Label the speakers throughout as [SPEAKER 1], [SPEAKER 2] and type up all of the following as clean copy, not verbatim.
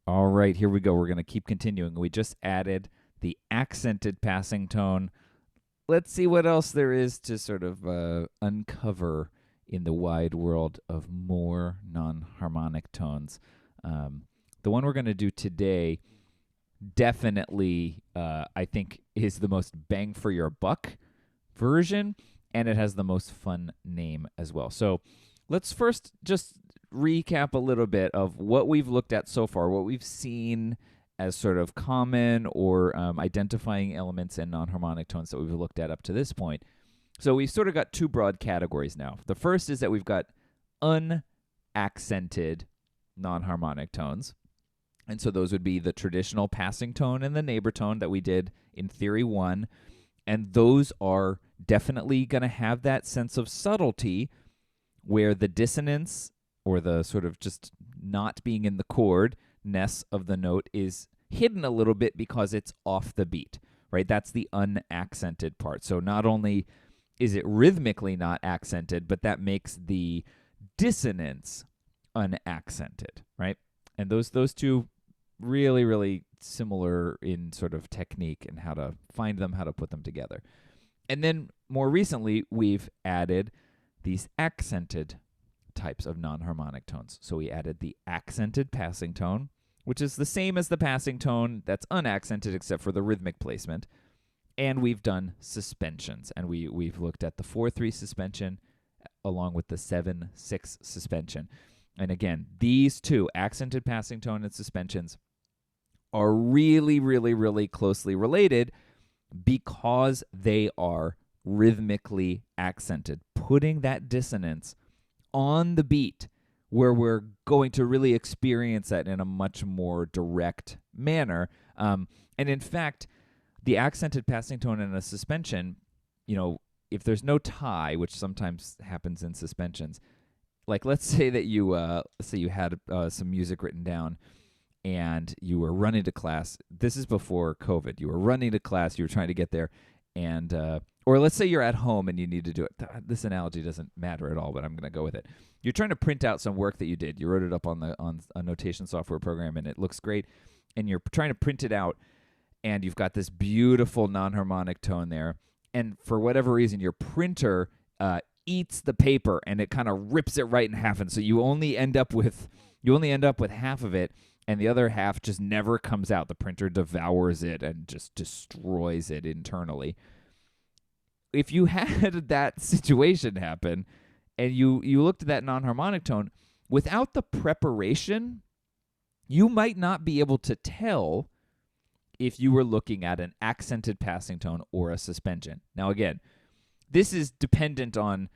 [SPEAKER 1] All right, here we go. We're going to keep continuing. We just added the accented passing tone. Let's see what else there is to sort of uncover in the wide world of more non-harmonic tones. The one we're going to do today definitely, I think, is the most bang for your buck version, and it has the most fun name as well. So let's first just recap a little bit of what we've looked at so far, what we've seen as sort of common or identifying elements in non-harmonic tones that we've looked at up to this point. So we've sort of got two broad categories now. The first is that we've got unaccented non-harmonic tones. And so those would be the traditional passing tone and the neighbor tone that we did in Theory 1. And those are definitely going to have that sense of subtlety where the dissonance or the sort of just not being in the chordness of the note is hidden a little bit because it's off the beat, right? That's the unaccented part. So not only is it rhythmically not accented, but that makes the dissonance unaccented, right? And those two really, really similar in sort of technique and how to find them, how to put them together. And then more recently, we've added these accented types of non-harmonic tones. So we added the accented passing tone, which is the same as the passing tone that's unaccented except for the rhythmic placement. And we've done suspensions, and we've looked at the 4-3 suspension along with the 7-6 suspension. And again, these two, accented passing tone and suspensions, are really, really, really closely related because they are rhythmically accented, putting that dissonance on the beat where we're going to really experience that in a much more direct manner. And in fact, the accented passing tone and a suspension, if there's no tie, which sometimes happens in suspensions, like let's say that you had some music written down and you were running to class. This is before COVID. You were running to class. You were trying to get there. And or let's say you're at home and you need to do it. This analogy doesn't matter at all, but I'm going to go with it. You're trying to print out some work that you did. You wrote it up on a notation software program, and it looks great. And you're trying to print it out, and you've got this beautiful non-harmonic tone there. And for whatever reason, your printer eats the paper, and it kind of rips it right in half. And so you only end up with half of it. And the other half just never comes out. The printer devours it and just destroys it internally. If you had that situation happen and you looked at that non-harmonic tone, without the preparation, you might not be able to tell if you were looking at an accented passing tone or a suspension. Now, again, this is dependent on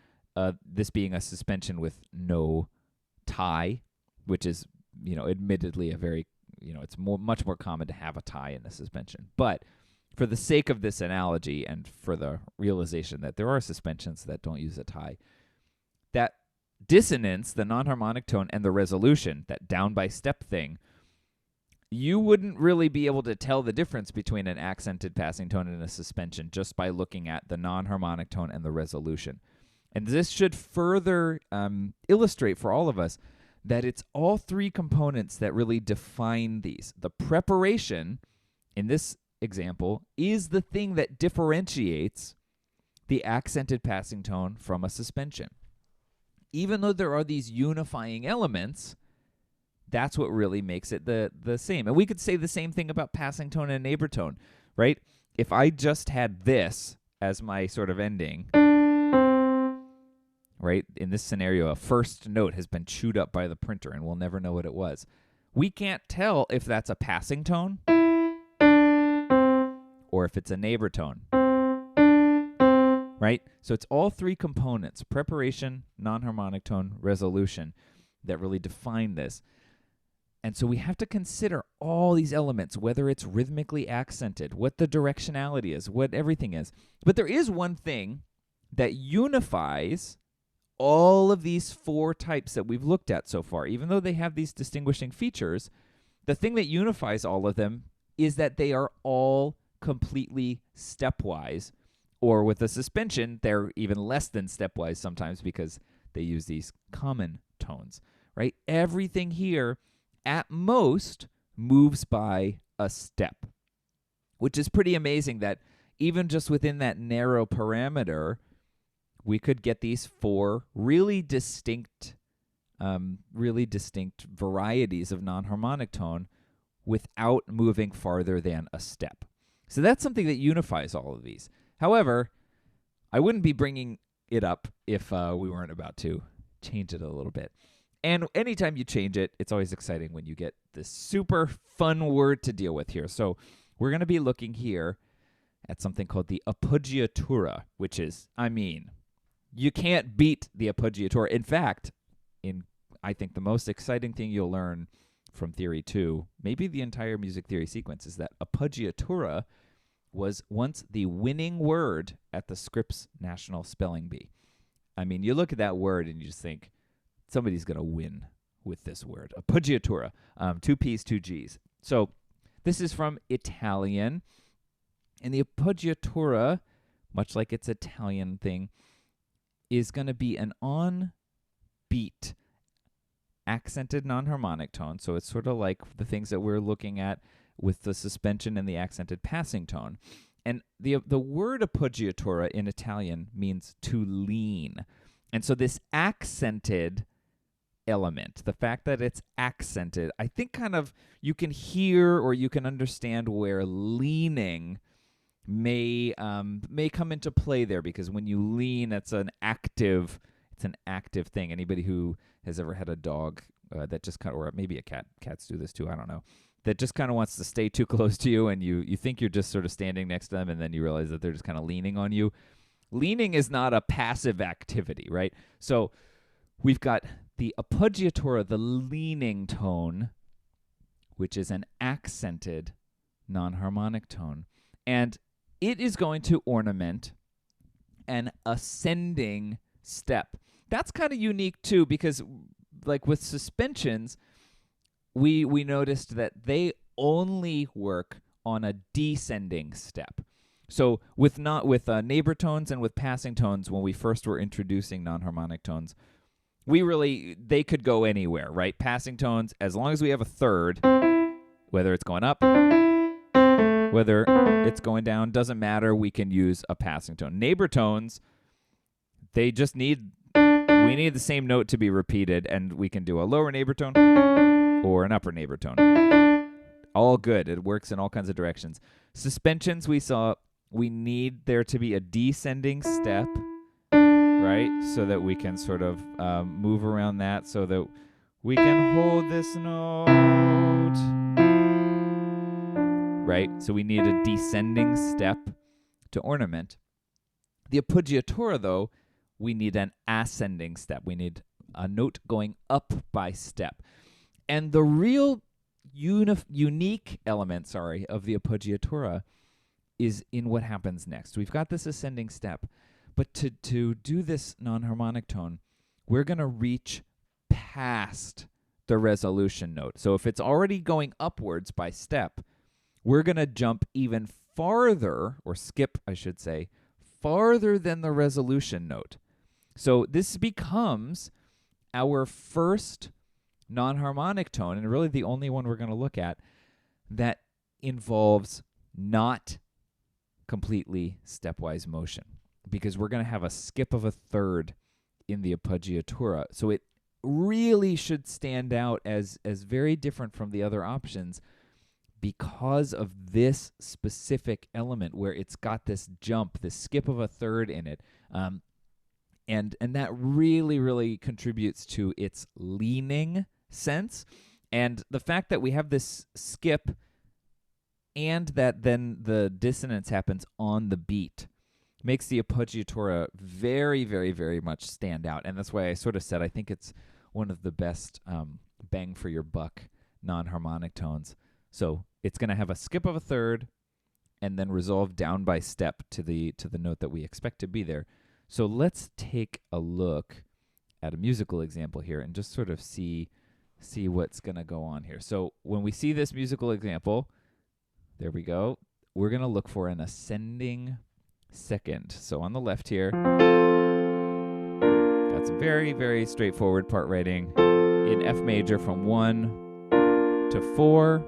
[SPEAKER 1] this being a suspension with no tie, which is admittedly a very, it's much more common to have a tie in a suspension. But for the sake of this analogy and for the realization that there are suspensions that don't use a tie, that dissonance, the non-harmonic tone, and the resolution, that down by step thing, you wouldn't really be able to tell the difference between an accented passing tone and a suspension just by looking at the non-harmonic tone and the resolution. And this should further illustrate for all of us that it's all three components that really define these. The preparation, in this example, is the thing that differentiates the accented passing tone from a suspension. Even though there are these unifying elements, that's what really makes it the same. And we could say the same thing about passing tone and neighbor tone, right? If I just had this as my sort of ending, right? In this scenario, a first note has been chewed up by the printer and we'll never know what it was. We can't tell if that's a passing tone or if it's a neighbor tone, right? So it's all three components, preparation, non-harmonic tone, resolution, that really define this. And so we have to consider all these elements, whether it's rhythmically accented, what the directionality is, what everything is. But there is one thing that unifies all of these four types that we've looked at so far. Even though they have these distinguishing features, the thing that unifies all of them is that they are all completely stepwise, or with a suspension, they're even less than stepwise sometimes because they use these common tones, right? Everything here, at most, moves by a step, which is pretty amazing that even just within that narrow parameter, we could get these four really distinct varieties of non-harmonic tone without moving farther than a step. So that's something that unifies all of these. However, I wouldn't be bringing it up if we weren't about to change it a little bit. And anytime you change it, it's always exciting when you get this super fun word to deal with here. So we're going to be looking here at something called the Appoggiatura, which is, you can't beat the Appoggiatura. In fact, I think the most exciting thing you'll learn from Theory 2, maybe the entire music theory sequence, is that Appoggiatura was once the winning word at the Scripps National Spelling Bee. You look at that word and you just think, somebody's going to win with this word. Appoggiatura, 2 P's, 2 G's. So this is from Italian. And the Appoggiatura, much like its Italian thing, is going to be an on-beat accented non-harmonic tone. So it's sort of like the things that we're looking at with the suspension and the accented passing tone. And the word Appoggiatura in Italian means to lean. And so this accented element, the fact that it's accented, I think kind of you can hear or you can understand where leaning may come into play there, because when you lean, it's an active thing. Anybody who has ever had a dog that just kind of, or maybe a cat, cats do this too, I don't know, that just kind of wants to stay too close to you, and you think you're just sort of standing next to them, and then you realize that they're just kind of leaning on you. Leaning is not a passive activity, right? So we've got the Appoggiatura, the leaning tone, which is an accented non-harmonic tone. And it is going to ornament an ascending step. That's kind of unique too, because like with suspensions, we noticed that they only work on a descending step. So with neighbor tones and with passing tones, when we first were introducing non-harmonic tones, they could go anywhere, right? Passing tones, as long as we have a third, whether it's going up, whether it's going down, doesn't matter, we can use a passing tone. Neighbor tones, we need the same note to be repeated, and we can do a lower neighbor tone or an upper neighbor tone. All good. It works in all kinds of directions. Suspensions, we saw we need there to be a descending step, right? So that we can sort of move around that so that we can hold this note, right? So we need a descending step to ornament. The Appoggiatura, though, we need an ascending step. We need a note going up by step. And the real unique element, of the Appoggiatura is in what happens next. We've got this ascending step, but to do this non-harmonic tone, we're going to reach past the resolution note. So if it's already going upwards by step, we're going to jump even farther, or skip, I should say, farther than the resolution note. So this becomes our first non-harmonic tone, and really the only one we're going to look at, that involves not completely stepwise motion, because we're going to have a skip of a third in the Appoggiatura. So it really should stand out as very different from the other options because of this specific element where it's got this jump, this skip of a third in it. And that really, really contributes to its leaning sense. And the fact that we have this skip and that then the dissonance happens on the beat makes the Appoggiatura very, very, very much stand out. And that's why I sort of said I think it's one of the best bang for your buck non-harmonic tones. So it's going to have a skip of a third and then resolve down by step to the note that we expect to be there. So let's take a look at a musical example here and just sort of see what's going to go on here. So when we see this musical example, there we go, we're going to look for an ascending second. So on the left here, got some very, very straightforward part writing in F major from 1 to 4.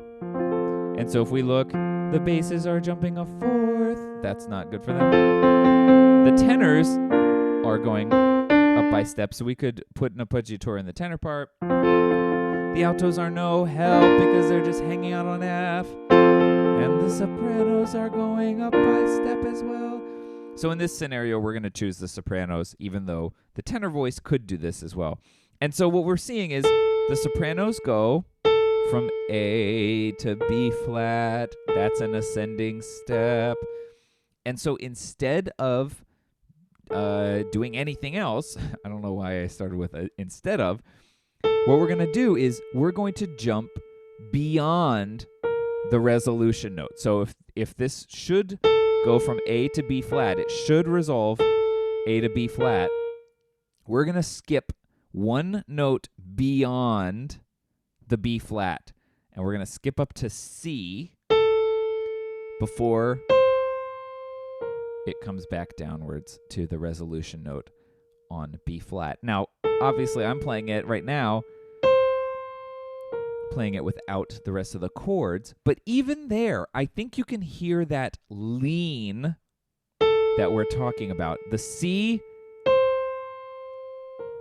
[SPEAKER 1] And so if we look, the basses are jumping a fourth. That's not good for them. The tenors are going up by steps, so we could put an appoggiatura in the tenor part. The altos are no help because they're just hanging out on F. And the sopranos are going up by step as well. So in this scenario, we're going to choose the sopranos, even though the tenor voice could do this as well. And so what we're seeing is the sopranos go from A to B flat. That's an ascending step. And so instead of doing anything else, I don't know why I started with instead of, what we're going to do is we're going to jump beyond the resolution note. So if this should go from A to B flat, it should resolve A to B flat. We're going to skip one note beyond the B flat, and we're going to skip up to C before it comes back downwards to the resolution note on B flat. Now, obviously, I'm playing it right now, playing it without the rest of the chords, but even there, I think you can hear that lean that we're talking about. The C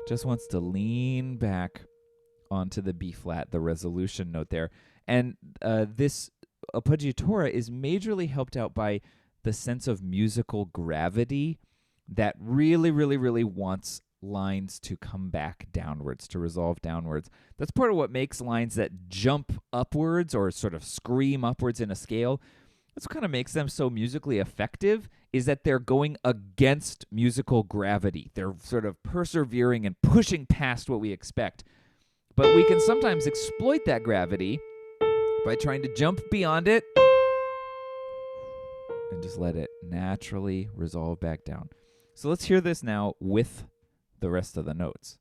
[SPEAKER 1] just wants to lean back onto the B flat, the resolution note there. And this appoggiatura is majorly helped out by the sense of musical gravity that really, really, really wants lines to come back downwards, to resolve downwards. That's part of what makes lines that jump upwards or sort of scream upwards in a scale. That's what kind of makes them so musically effective, is that they're going against musical gravity. They're sort of persevering and pushing past what we expect. But we can sometimes exploit that gravity by trying to jump beyond it and just let it naturally resolve back down. So let's hear this now with the rest of the notes.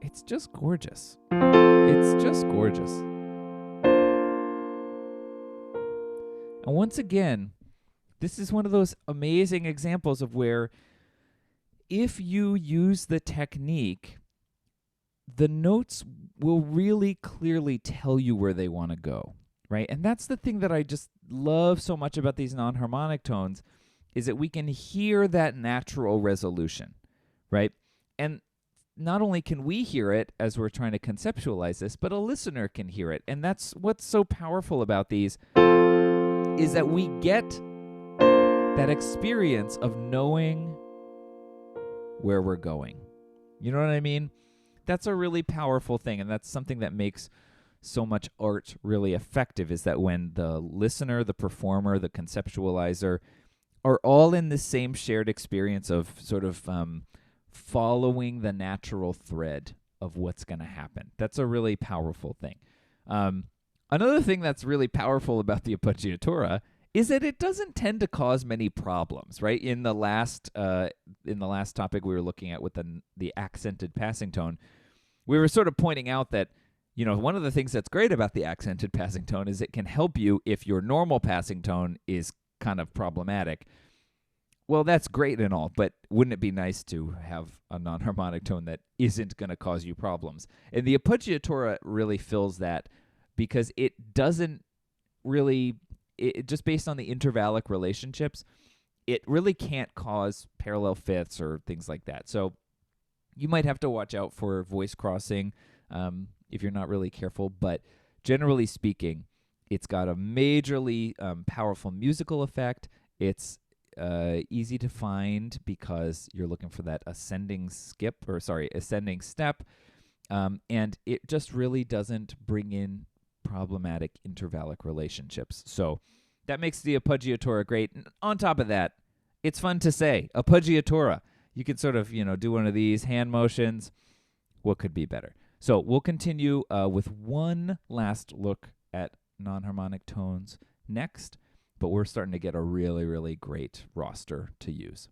[SPEAKER 1] It's just gorgeous. It's just gorgeous. And once again, this is one of those amazing examples of where if you use the technique, the notes will really clearly tell you where they want to go, right? And that's the thing that I just love so much about these non-harmonic tones, is that we can hear that natural resolution, right? And not only can we hear it as we're trying to conceptualize this, but a listener can hear it. And that's what's so powerful about these, is that we get that experience of knowing where we're going. You know what I mean? That's a really powerful thing, and that's something that makes so much art really effective, is that when the listener, the performer, the conceptualizer are all in the same shared experience of sort of following the natural thread of what's going to happen. That's a really powerful thing. Another thing that's really powerful about the appoggiatura is that it doesn't tend to cause many problems, right? In the last topic we were looking at with the accented passing tone, we were sort of pointing out that, you know, one of the things that's great about the accented passing tone is it can help you if your normal passing tone is kind of problematic. Well, that's great and all, but wouldn't it be nice to have a non-harmonic tone that isn't going to cause you problems? And the appoggiatura really fills that, because it doesn't really, just based on the intervallic relationships, it really can't cause parallel fifths or things like that. So you might have to watch out for voice crossing if you're not really careful, but generally speaking, it's got a majorly powerful musical effect. It's easy to find because you're looking for that ascending step, and it just really doesn't bring in problematic intervallic relationships. So that makes the appoggiatura great. And on top of that, it's fun to say, appoggiatura. You could sort of, do one of these hand motions. What could be better? So we'll continue with one last look at non-harmonic tones next, but we're starting to get a really, really great roster to use.